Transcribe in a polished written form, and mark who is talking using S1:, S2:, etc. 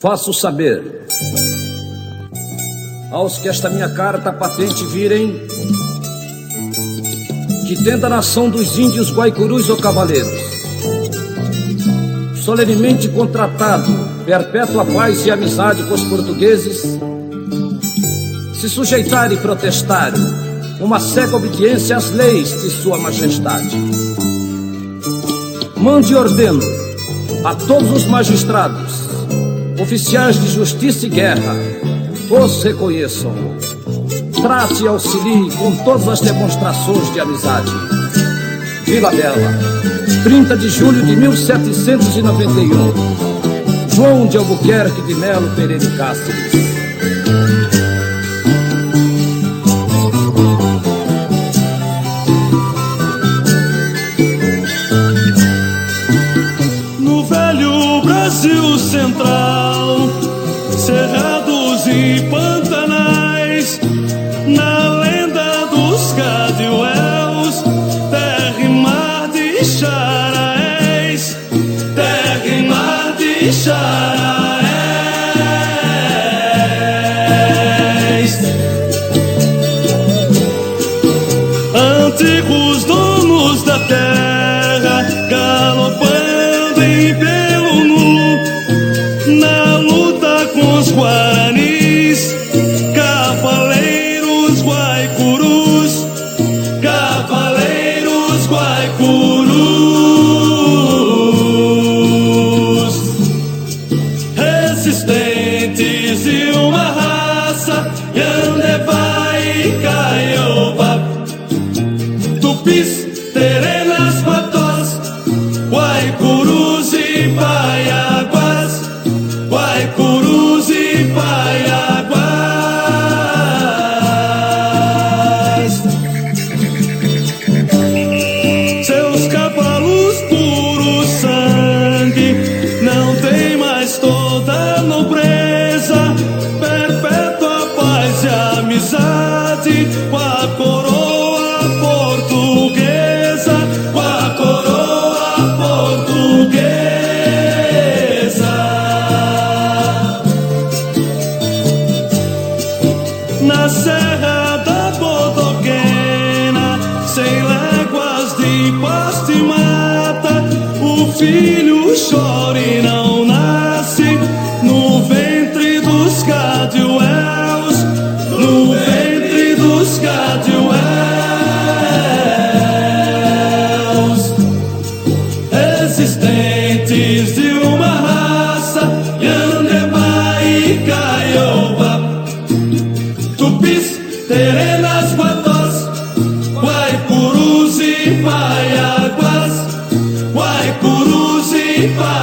S1: Faço saber aos que esta minha carta patente virem que, tendo a nação dos índios guaicurus ou cavaleiros solenemente contratado perpétua paz e amizade com os portugueses, se sujeitar e protestar uma cega obediência às leis de sua majestade, mande e ordeno a todos os magistrados, oficiais de justiça e guerra, os reconheçam, trate e auxilie com todas as demonstrações de amizade. Vila Bela, 30 de julho de 1791. João de Albuquerque de Melo Pereira e Cáceres.
S2: No velho Brasil central, cerrados e pantanais, na lenda dos Cadwells, terra e mar de Xaraés, terra e mar de Xaraés. Antigos donos da terra, galopando em pelo nu, na luta com os guaranis, cavaleiros guaicurus, cavaleiros guaicurus, resistentes e uma raça, Yandevá e Caiobá, Tupis, Terenas, Patós, guaicurus e paiaguás, guaicurus e paiaguás. Seus cavalos puro sangue não tem mais toda a nobreza, perpétua paz e amizade com a coroa portuguesa, com a coroa portuguesa. Na serra da Bodoquena, 100 léguas de pasto e mata, o filho chora e não nasce no ventre dos Cadwells, no ventre dos Cadwells. Resistentes de uma raça, Yandevá e Caiobá, Tupis, Terenas, Patós, guaicurus e paiaguás, guaicurus e paiaguás.